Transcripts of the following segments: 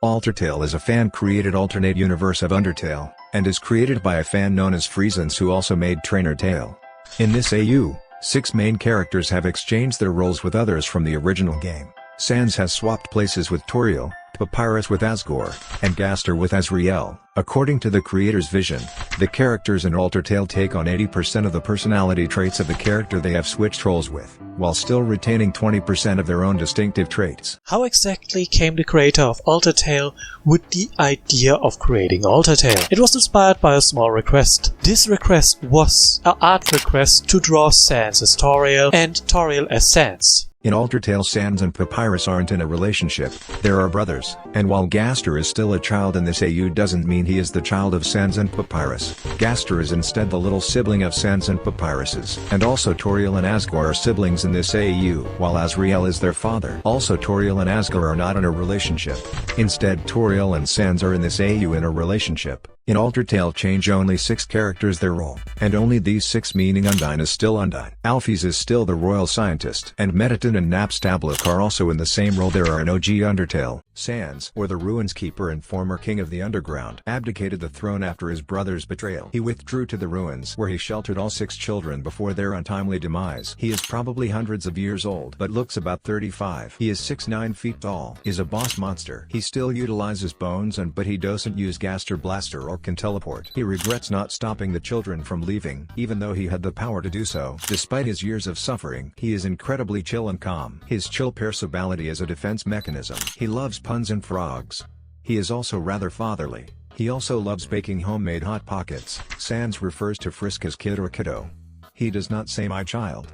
Altertale is a fan-created alternate universe of Undertale, and is created by a fan known as friisans who also made Trainer Tale. In this AU, 6 main characters have exchanged their roles with others from the original game. Sans has swapped places with Toriel, Papyrus with Asgore, and Gaster with Asriel. According to the creator's vision, the characters in Altertale take on 80% of the personality traits of the character they have switched roles with, while still retaining 20% of their own distinctive traits. How exactly came the creator of Altertale with the idea of creating Altertale? It was inspired by a small request. This request was an art request to draw Sans as Toriel and Toriel as Sans. In Altertale, Sans and Papyrus aren't in a relationship, they are brothers, and while Gaster is still a child in this AU doesn't mean he is the child of Sans and Papyrus. Gaster is instead the little sibling of Sans and Papyrus's, and also Toriel and Asgore are siblings in this AU, while Asriel is their father. Also Toriel and Asgore are not in a relationship. Instead Toriel and Sans are in this AU in a relationship. In Altertale change only 6 characters their role, and only these 6 meaning Undine is still Undine. Alphys is still the royal scientist, and Metaton and Napstablook are also in the same role. There are an OG Undertale. Sans, or the Ruins Keeper and former king of the underground, abdicated the throne after his brother's betrayal. He withdrew to the ruins where he sheltered all 6 children before their untimely demise. He is probably hundreds of years old but looks about 35. He is 6'9" feet tall, is a boss monster. He still utilizes bones but he doesn't use Gaster Blaster or can teleport. He regrets not stopping the children from leaving, even though he had the power to do so. Despite his years of suffering, he is incredibly chill and calm. His chill personality is a defense mechanism. He loves puns and frogs. He is also rather fatherly. He also loves baking homemade hot pockets. Sans refers to Frisk as kid or kiddo. He does not say my child.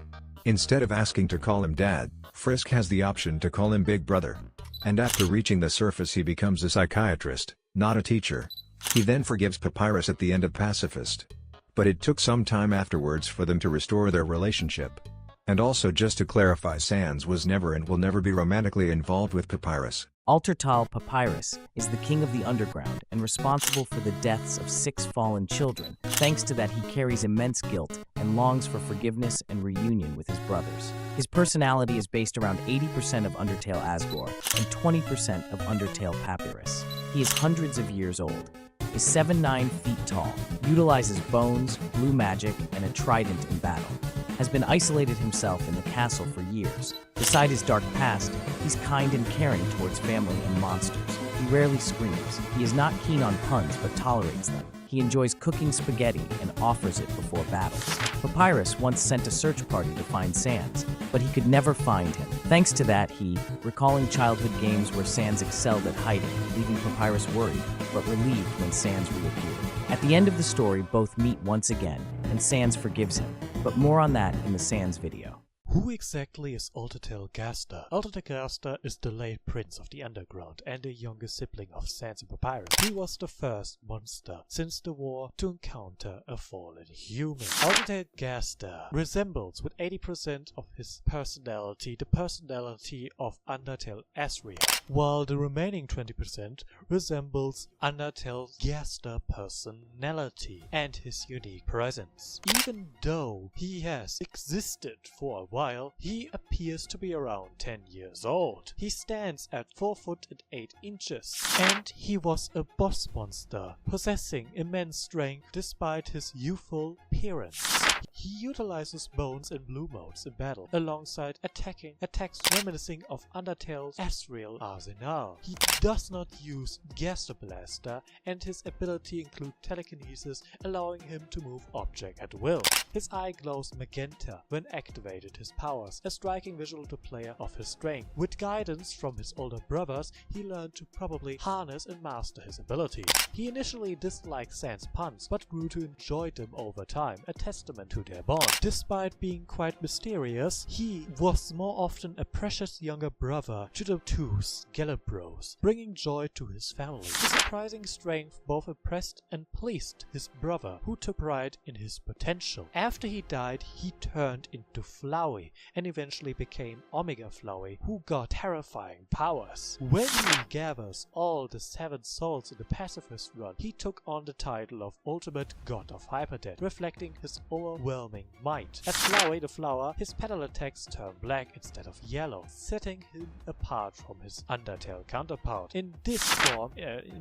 Instead of asking to call him dad, Frisk has the option to call him big brother. And after reaching the surface he becomes a psychiatrist, not a teacher. He then forgives Papyrus at the end of Pacifist. But it took some time afterwards for them to restore their relationship. And also, just to clarify, Sans was never and will never be romantically involved with Papyrus. Altertale Papyrus is the king of the underground and responsible for the deaths of 6 fallen children. Thanks to that, he carries immense guilt and longs for forgiveness and reunion with his brothers. His personality is based around 80% of Undertale Asgore and 20% of Undertale Papyrus. He is hundreds of years old, is 7'9" feet tall, utilizes bones, blue magic, and a trident in battle. Has been isolated himself in the castle for years. Beside his dark past, he's kind and caring towards family and monsters. He rarely screams. He is not keen on puns but tolerates them. He enjoys cooking spaghetti and offers it before battles. Papyrus once sent a search party to find Sans, but he could never find him. Thanks to that, he, recalling childhood games where Sans excelled at hiding, leaving Papyrus worried, but relieved when Sans reappeared. At the end of the story, both meet once again, and Sans forgives him, but more on that in the Sans video. Who exactly is Altertale Gaster? Altertale Gaster is the late prince of the underground and the younger sibling of Sans and Papyrus. He was the first monster since the war to encounter a fallen human. Altertale Gaster resembles with 80% of his personality the personality of Undertale Asriel, while the remaining 20% resembles Undertale Gaster personality and his unique presence. Even though he has existed for a while, he appears to be around 10 years old. He stands at 4 foot and 8 inches, and he was a boss monster, possessing immense strength despite his youthful appearance. He utilizes bones and blue modes in battle, alongside attacks reminiscing of Undertale's Asriel arsenal. He does not use Gaster Blaster, and his ability includes telekinesis, allowing him to move objects at will. His eye glows magenta when activated his powers, a striking visual to player of his strength. With guidance from his older brothers, he learned to probably harness and master his ability. He initially disliked Sans puns, but grew to enjoy them over time, a testament to their bond. Despite being quite mysterious, he was more often a precious younger brother to the 2 Skelebros, bringing joy to his family. His surprising strength both impressed and pleased his brother, who took pride in his potential. After he died, he turned into Flowey and eventually became Omega Flowey, who got terrifying powers. When he gathers all the 7 souls in the pacifist run, he took on the title of Ultimate God of Hyperdeath, reflecting his overwhelming overwhelming might. As Flowey the flower, his petal attacks turn black instead of yellow, setting him apart from his Undertale counterpart. In this form,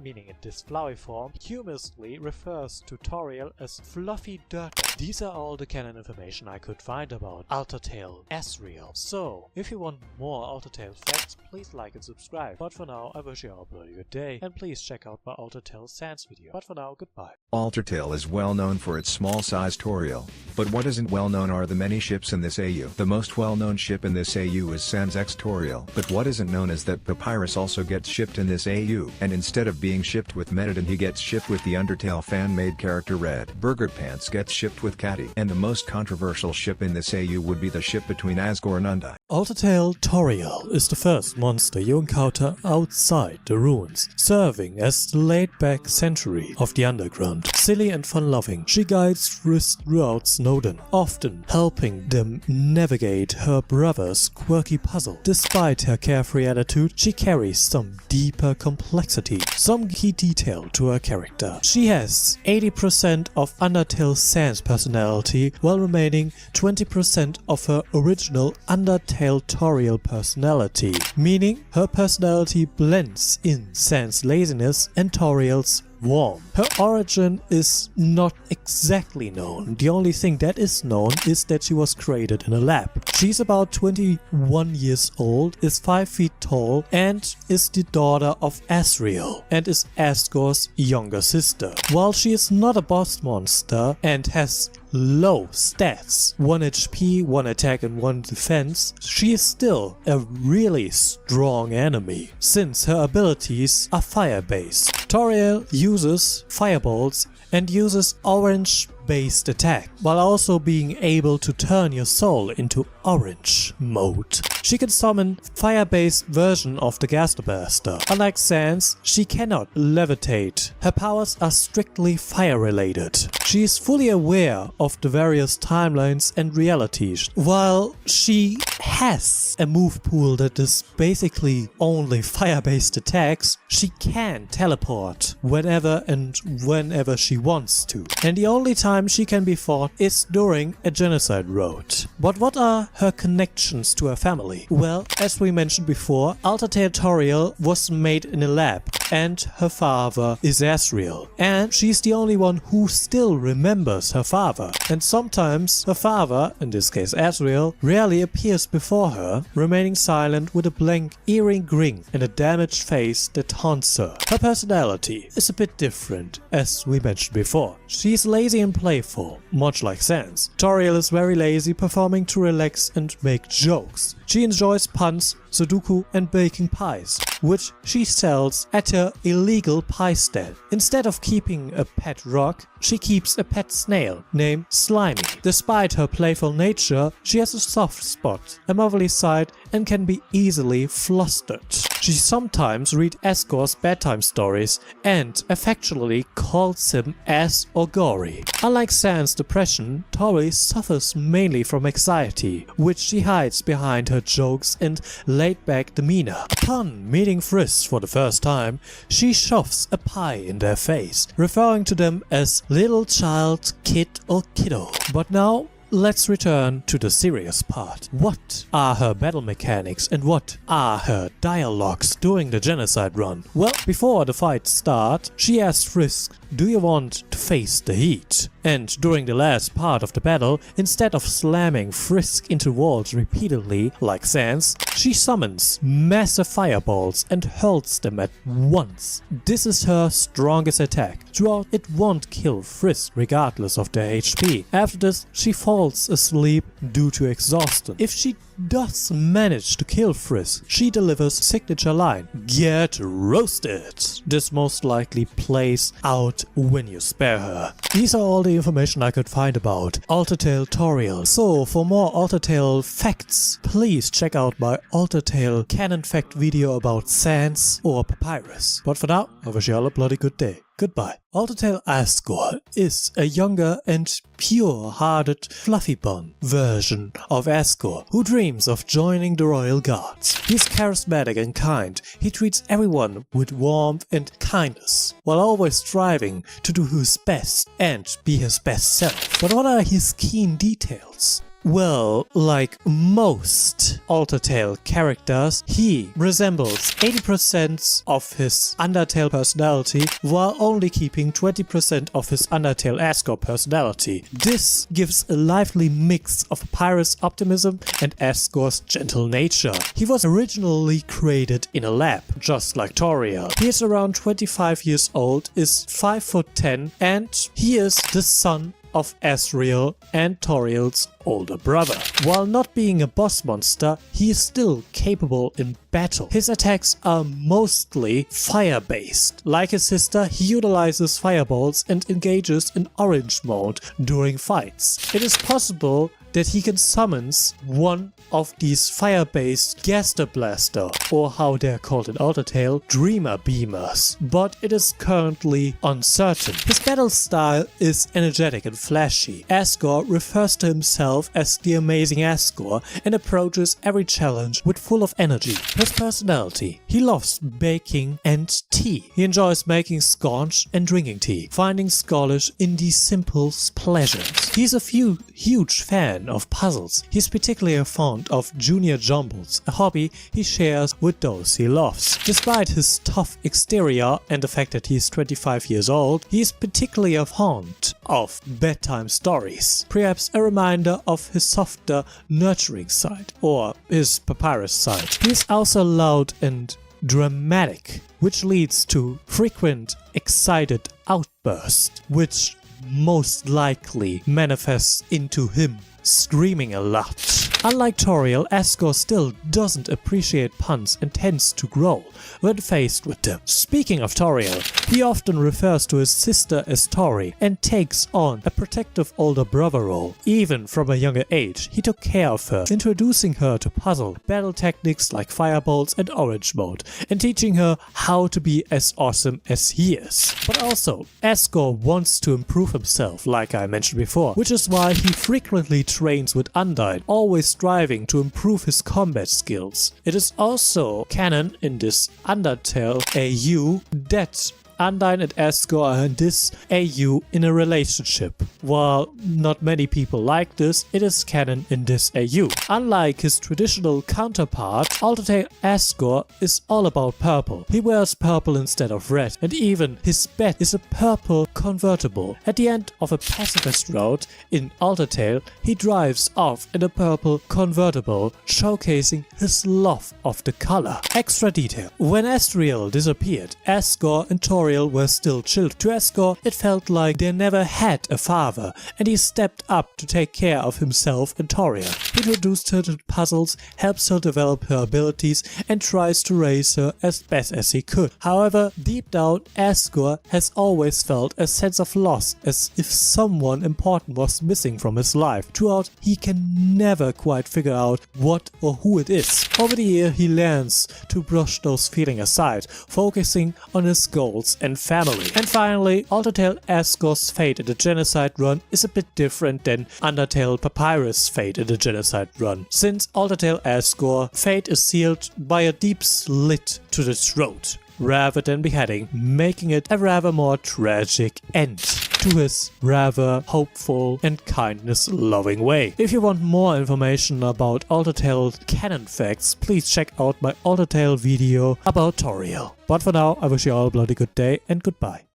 meaning in this Flowey form, humorously refers to Toriel as fluffy dirt. These are all the canon information I could find about Altertale Asriel. So, if you want more Altertale facts, please like and subscribe. But for now, I wish you all a bloody good day, and please check out my Altertale Sans video. But for now, goodbye. Altertale is well known for its small-sized Toriel, but what isn't well known are the many ships in this AU. The most well-known ship in this AU is Sans X Toriel, but what isn't known is that pə-PY-rəs also gets shipped in this AU, and instead of being shipped with Metadon he gets shipped with the Undertale fan-made character Red. Burger Pants gets shipped with Catty, and the most controversial ship in this AU would be the ship between Asgore and Unda. Altertale Toriel is the first monster you encounter outside the ruins, serving as the laid-back sentry of the underground. Silly and fun-loving, she guides Friis throughout Snowdon, often helping them navigate her brother's quirky puzzle. Despite her carefree attitude, she carries some deeper complexity, some key detail to her character. She has 80% of Undertale Sans personality, while remaining 20% of her original Undertale Toriel personality, meaning her personality blends in Sans' laziness and Toriel's warmth. Her origin is not exactly known. The only thing that is known is that she was created in a lab. She's about 21 years old, is 5 feet tall, and is the daughter of Asriel, and is Asgore's younger sister. While she is not a boss monster and has low stats, 1 HP, 1 attack and 1 defense, she is still a really strong enemy, since her abilities are fire-based. Toriel uses fireballs and uses orange-based attack, while also being able to turn your soul into orange mode. She can summon fire-based version of the Gaster Blaster. Unlike Sans, she cannot levitate. Her powers are strictly fire-related. She is fully aware of the various timelines and realities. While she has a move pool that is basically only fire-based attacks, she can teleport whenever and whenever she wants to. And the only time she can be fought is during a genocide road. But what are her connections to her family? Well, as we mentioned before, Altertale Toriel was made in a lab, and her father is Asriel. And she's the only one who still remembers her father. And sometimes her father, in this case Asriel, rarely appears before her, remaining silent with a blank, eerie grin and a damaged face that haunts her. Her personality is a bit different, as we mentioned before. She's lazy and playful, much like Sans. Toriel is very lazy, performing to relax and make jokes. She enjoys puns, Sudoku and baking pies, which she sells at her illegal pie stand. Instead of keeping a pet rock, she keeps a pet snail named Slimy. Despite her playful nature, she has a soft spot, a motherly side, and can be easily flustered. She sometimes reads Asgore's bedtime stories and affectionately calls him As or Gory. Unlike Sans' depression, Tori suffers mainly from anxiety, which she hides behind her jokes and laid-back demeanor. Upon meeting Friis for the first time, she shoves a pie in their face, referring to them as little child, kid or kiddo. But now, let's return to the serious part. What are her battle mechanics and what are her dialogues during the genocide run? Well, before the fight starts, she asks Friis, "Do you want to face the heat?" And during the last part of the battle, instead of slamming Friis into walls repeatedly like Sans, she summons massive fireballs and hurls them at once. This is her strongest attack. Throughout, it won't kill Friis regardless of their HP. After this, she falls asleep due to exhaustion. If she does manage to kill Friis, she delivers signature line, "Get roasted." This most likely plays out when you spare her. These are all the information I could find about Altertale Toriel. So for more Altertale facts, please check out my Altertale canon fact video about Sans or pə-PY-rəs. But for now, I wish you all a bloody good day. Goodbye. Altertale Asgore is a younger and pure-hearted fluffy-bun version of Asgore who dreams of joining the royal guards. He's charismatic and kind. He treats everyone with warmth and kindness, while always striving to do his best and be his best self. But what are his keen details? Well, like most Altertale characters, he resembles 80% of his Undertale personality while only keeping 20% of his Undertale Asgore personality. This gives a lively mix of pä-PY-rəs optimism and Asgore's gentle nature. He was originally created in a lab, just like Toriel. He is around 25 years old, is 5'10", and he is the son of Asriel and Toriel's older brother. While not being a boss monster, he is still capable in battle. His attacks are mostly fire-based. Like his sister, he utilizes fireballs and engages in orange mode during fights. It is possible that he can summon one of these fire-based Gaster Blaster, or how they're called in Altertale, Dreamer Beamers, but it is currently uncertain. His battle style is energetic and flashy. Asgore refers to himself as the amazing Asgore and approaches every challenge with full of energy. His personality: he loves baking and tea. He enjoys making scotch and drinking tea, finding solace in these simple pleasures. He's a huge fan of puzzles. He's particularly fond of junior jumbles, a hobby he shares with those he loves. Despite his tough exterior and the fact that he's 25 years old, he is particularly fond of bedtime stories, perhaps a reminder of his softer, nurturing side, or his pä-PY-rəs side. He is also loud and dramatic, which leads to frequent excited outbursts, which most likely manifests into him screaming a lot. Unlike Toriel, Asgore still doesn't appreciate puns and tends to growl when faced with them. Speaking of Toriel, he often refers to his sister as Tori and takes on a protective older brother role. Even from a younger age, he took care of her, introducing her to puzzle, battle techniques like fireballs and orange mode, and teaching her how to be as awesome as he is. But also, Asgore wants to improve himself, like I mentioned before, which is why he frequently trains with Undyne, always striving to improve his combat skills. It is also canon in this Undertale AU that Undyne and Asgore are in this AU in a relationship. While not many people like this, it is canon in this AU. Unlike his traditional counterpart, Altertale Asgore is all about purple. He wears purple instead of red, and even his bed is a purple convertible. At the end of a pacifist route in Altertale, he drives off in a purple convertible, showcasing his love of the color. Extra detail: when Asriel disappeared, Asgore and Toriel were still children. To Asgore, it felt like they never had a father, and he stepped up to take care of himself and Toriel. He introduced her to puzzles, helps her develop her abilities, and tries to raise her as best as he could. However, deep down, Asgore has always felt a sense of loss, as if someone important was missing from his life. Throughout, he can never quite figure out what or who it is. Over the year, he learns to brush those feelings aside, focusing on his goals and family. And finally, Altertale Asgore's fate in the Genocide run is a bit different than Undertale Papyrus' fate in the Genocide run. Since Altertale Asgore, fate is sealed by a deep slit to the throat, rather than beheading, making it a rather more tragic end to his rather hopeful and kindness-loving way. If you want more information about Altertale canon facts, please check out my Altertale video about Toriel. But for now, I wish you all a bloody good day and goodbye.